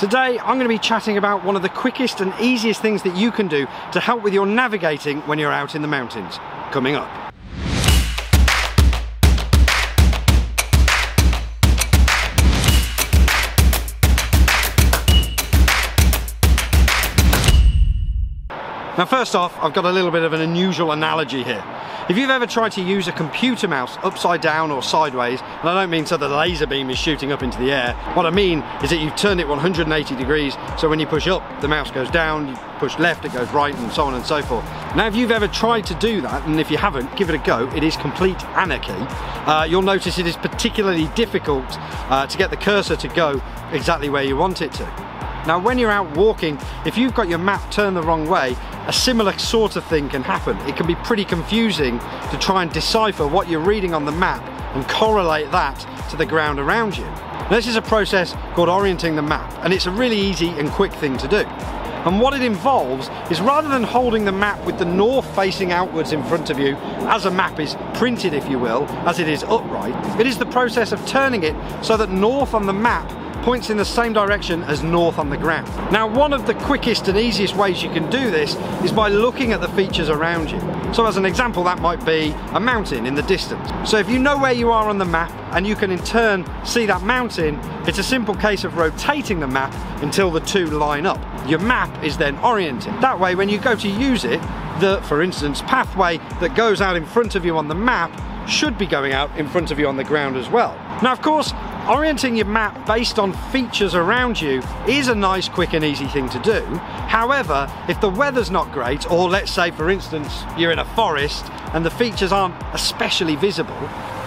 Today I'm going to be chatting about one of the quickest and easiest things that you can do to help with your navigating when you're out in the mountains. Coming up. Now first off, I've got a little bit of an unusual analogy here. If you've ever tried to use a computer mouse upside down or sideways, and I don't mean so the laser beam is shooting up into the air, what I mean is that you've turned it 180 degrees, so when you push up, the mouse goes down, you push left, it goes right, and so on and so forth. Now if you've ever tried to do that, and if you haven't, give it a go, it is complete anarchy. You'll notice it is particularly difficult to get the cursor to go exactly where you want it to. Now when you're out walking, if you've got your map turned the wrong way, a similar sort of thing can happen. It can be pretty confusing to try and decipher what you're reading on the map and correlate that to the ground around you. Now, this is a process called orienting the map, and it's a really easy and quick thing to do. And what it involves is, rather than holding the map with the north facing outwards in front of you, as a map is printed if you will, as it is upright, it is the process of turning it so that north on the map points in the same direction as north on the ground. Now one of the quickest and easiest ways you can do this is by looking at the features around you. So as an example, that might be a mountain in the distance. So if you know where you are on the map and you can in turn see that mountain, it's a simple case of rotating the map until the two line up. Your map is then oriented. That way when you go to use it, the, for instance, pathway that goes out in front of you on the map should be going out in front of you on the ground as well. Now of course, orienting your map based on features around you is a nice, quick and easy thing to do. However, if the weather's not great, or let's say for instance you're in a forest and the features aren't especially visible,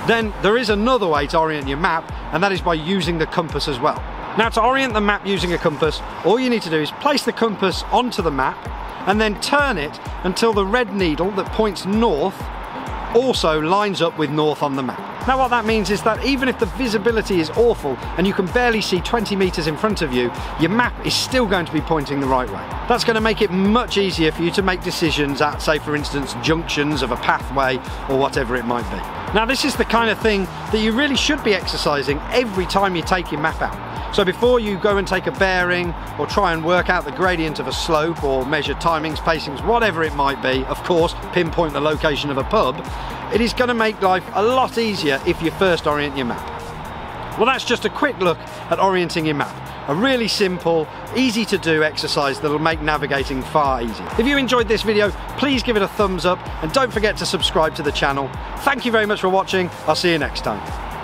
then there is another way to orient your map, and that is by using the compass as well. Now to orient the map using a compass, all you need to do is place the compass onto the map and then turn it until the red needle that points north also lines up with north on the map. Now what that means is that even if the visibility is awful and you can barely see 20 meters in front of you, your map is still going to be pointing the right way. That's going to make it much easier for you to make decisions at, say for instance, junctions of a pathway or whatever it might be. Now this is the kind of thing that you really should be exercising every time you take your map out. So before you go and take a bearing or try and work out the gradient of a slope or measure timings, pacings, whatever it might be, of course pinpoint the location of a pub, it is going to make life a lot easier if you first orient your map. Well, that's just a quick look at orienting your map. A really simple, easy to do exercise that'll make navigating far easier. If you enjoyed this video, please give it a thumbs up and don't forget to subscribe to the channel. Thank you very much for watching. I'll see you next time.